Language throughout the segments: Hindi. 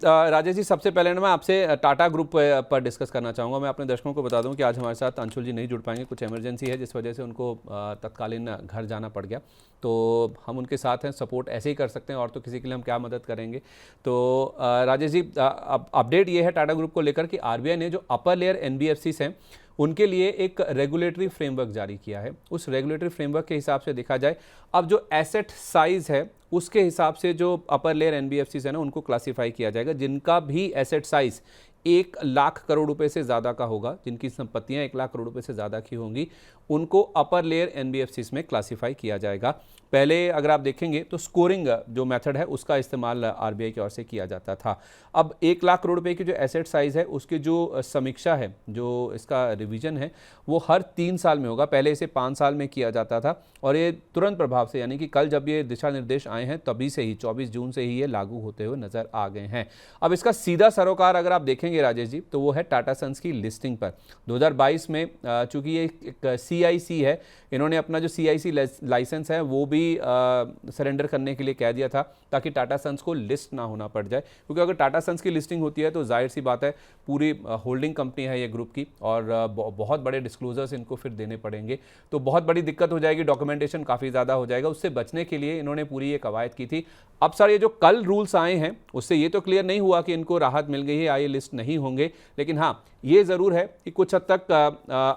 राजेश जी, सबसे पहले ना मैं आपसे टाटा ग्रुप पर डिस्कस करना चाहूँगा। मैं अपने दर्शकों को बता दूं कि आज हमारे साथ अंशुल जी नहीं जुड़ पाएंगे, कुछ इमरजेंसी है जिस वजह से उनको तत्कालीन घर जाना पड़ गया। तो हम उनके साथ हैं, सपोर्ट ऐसे ही कर सकते हैं और तो किसी के लिए हम क्या मदद करेंगे। तो राजेश जी, अपडेट ये है टाटा ग्रुप को लेकर कि आरबीआई ने जो अपर लेयर एनबीएफसीज हैं उनके लिए एक रेगुलेटरी फ्रेमवर्क जारी किया है। उस रेगुलेटरी फ्रेमवर्क के हिसाब से देखा जाए, अब जो एसेट साइज़ है उसके हिसाब से जो अपर लेयर एनबीएफसीज है ना उनको क्लासिफाई किया जाएगा। जिनका भी एसेट साइज 1 लाख करोड़ रुपए से ज़्यादा का होगा, जिनकी संपत्तियां 1 लाख करोड़ रुपए से ज़्यादा की होंगी, उनको अपर लेयर एनबीएफसीज में क्लासिफाई किया जाएगा। पहले अगर आप देखेंगे तो स्कोरिंग जो मेथड है उसका इस्तेमाल आरबीआई की ओर से किया जाता था। अब 1 लाख करोड़ रुपए की जो एसेट साइज है उसकी जो समीक्षा है, जो इसका रिवीजन है, वो हर 3 साल में होगा। पहले इसे 5 साल में किया जाता था और ये तुरंत प्रभाव से, यानी कि कल जब ये दिशा निर्देश आए हैं तभी से ही 24 जून से ही ये लागू होते हुए नजर आ गए हैं। अब इसका सीधा सरोकार अगर आप देखेंगे राजेश जी, तो वो है टाटा सन्स की लिस्टिंग पर। 2022 में चूंकि ये एक सीआईसी है, इन्होंने अपना जो सीआईसी लाइसेंस है वो भी सरेंडर करने के लिए कह दिया था ताकि टाटा सन्स को लिस्ट ना होना पड़ जाए। क्योंकि अगर टाटा सन्स की लिस्टिंग होती है तो जाहिर सी बात है पूरी होल्डिंग कंपनी है ये ग्रुप की और बहुत बड़े डिस्क्लोजर्स इनको फिर देने पड़ेंगे, तो बहुत बड़ी दिक्कत हो जाएगी, डॉक्यूमेंटेशन काफ़ी ज़्यादा हो जाएगा। उससे बचने के लिए इन्होंने पूरी ये कवायद की थी। अब सर, ये जो कल रूल्स आए हैं उससे ये तो क्लियर नहीं हुआ कि इनको राहत मिल गई है या ये लिस्ट नहीं होंगे, लेकिन हाँ ये ज़रूर है कि कुछ हद तक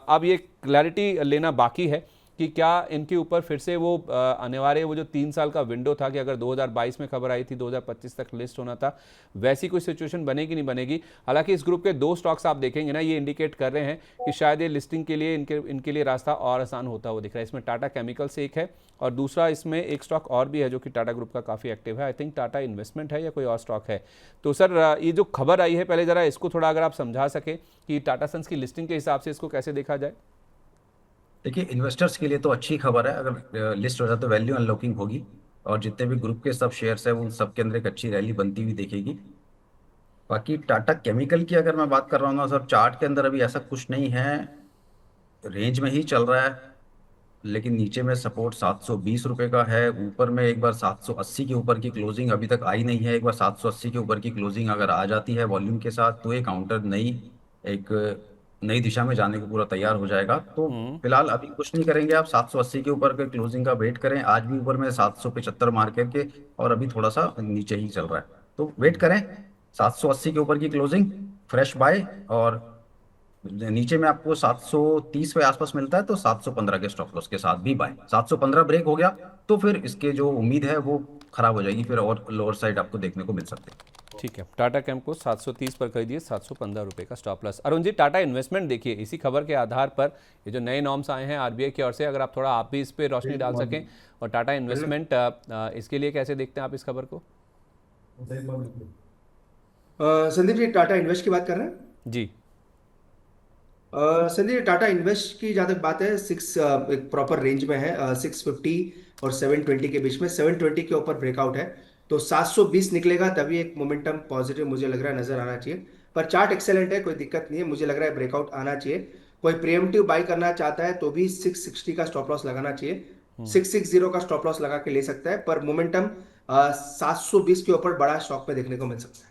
अब ये क्लैरिटी लेना बाकी है कि क्या इनके ऊपर फिर से वो अनिवार्य वो जो 3 साल का विंडो था कि अगर 2022 में खबर आई थी 2025 तक लिस्ट होना था, वैसी कोई सिचुएशन बनेगी नहीं बनेगी। हालांकि इस ग्रुप के 2 स्टॉक्स आप देखेंगे ना, ये इंडिकेट कर रहे हैं कि शायद ये लिस्टिंग के लिए इनके लिए रास्ता और आसान होता हुआ दिख रहा है। इसमें टाटा केमिकल्स एक है और दूसरा इसमें एक स्टॉक और भी है जो कि टाटा ग्रुप का काफ़ी एक्टिव है। आई थिंक टाटा इन्वेस्टमेंट है या कोई और स्टॉक है। तो सर, ये जो खबर आई है पहले ज़रा इसको थोड़ा अगर आप समझा सकें कि टाटा सन्स की लिस्टिंग के हिसाब से इसको कैसे देखा जाए। देखिए, इन्वेस्टर्स के लिए तो अच्छी खबर है। अगर लिस्ट हो जाए तो वैल्यू अनलॉकिंग होगी और जितने भी ग्रुप के सब शेयर्स है उन सब के अंदर एक अच्छी रैली बनती हुई दिखेगी। बाकी टाटा केमिकल की अगर मैं बात कर रहा हूँ ना सर, चार्ट के अंदर अभी ऐसा कुछ नहीं है, रेंज में ही चल रहा है। लेकिन नीचे में सपोर्ट 720 रुपये का है, ऊपर में एक बार 780 के ऊपर की क्लोजिंग अभी तक आई नहीं है। एक बार 780 के ऊपर की क्लोजिंग अगर आ जाती है वॉल्यूम के साथ तो ये काउंटर एक नई दिशा में जाने को पूरा तैयार हो जाएगा। तो फिलहाल अभी कुछ नहीं करेंगे, आप 780 के ऊपर के क्लोजिंग का वेट करें। आज भी ऊपर में 775 मार करके और अभी थोड़ा सा नीचे ही चल रहा है, तो वेट करें 780 के ऊपर की क्लोजिंग, फ्रेश बाय। और नीचे में आपको 730 के आसपास मिलता है तो 715 के स्टॉप लॉस के साथ भी बाय। 715 ब्रेक हो गया तो फिर इसके जो उम्मीद है वो खराब हो जाएगी, फिर और लोअर साइड आपको देखने को मिल सकते हैं। ठीक है, टाटा कैम को 730 पर खरीदिए, 715 रुपये का stop loss. Arun ji, Tata investment देखिए, इसी खबर के आधार पर ये जो नए नॉर्म्स आए हैं आरबीआई की ओर से, अगर आप थोड़ा आप भी इस पर रोशनी डाल सकें। और टाटा इन्वेस्टमेंट इसके लिए कैसे देखते हैं आप इस खबर को। संदीप जी, टाटा इन्वेस्ट की बात कर रहे हैं। जी। संदीप जी, टाटा इन्वेस्ट की जहाँ तक बात है, एक प्रॉपर रेंज में है, 650 और 720 के बीच में। 720 के ऊपर ब्रेकआउट है तो 720 निकलेगा तभी एक मोमेंटम पॉजिटिव मुझे लग रहा है नजर आना चाहिए। पर चार्ट एक्सेलेंट है, कोई दिक्कत नहीं है, मुझे लग रहा है ब्रेकआउट आना चाहिए। कोई प्रिएम्प्टिव बाई करना चाहता है तो भी 660 का स्टॉप लॉस लगाना चाहिए। 660 का स्टॉप लॉस लगा के ले सकता है, पर मोमेंटम 720 के ऊपर बड़ा स्टॉक पे देखने को मिल सकता है।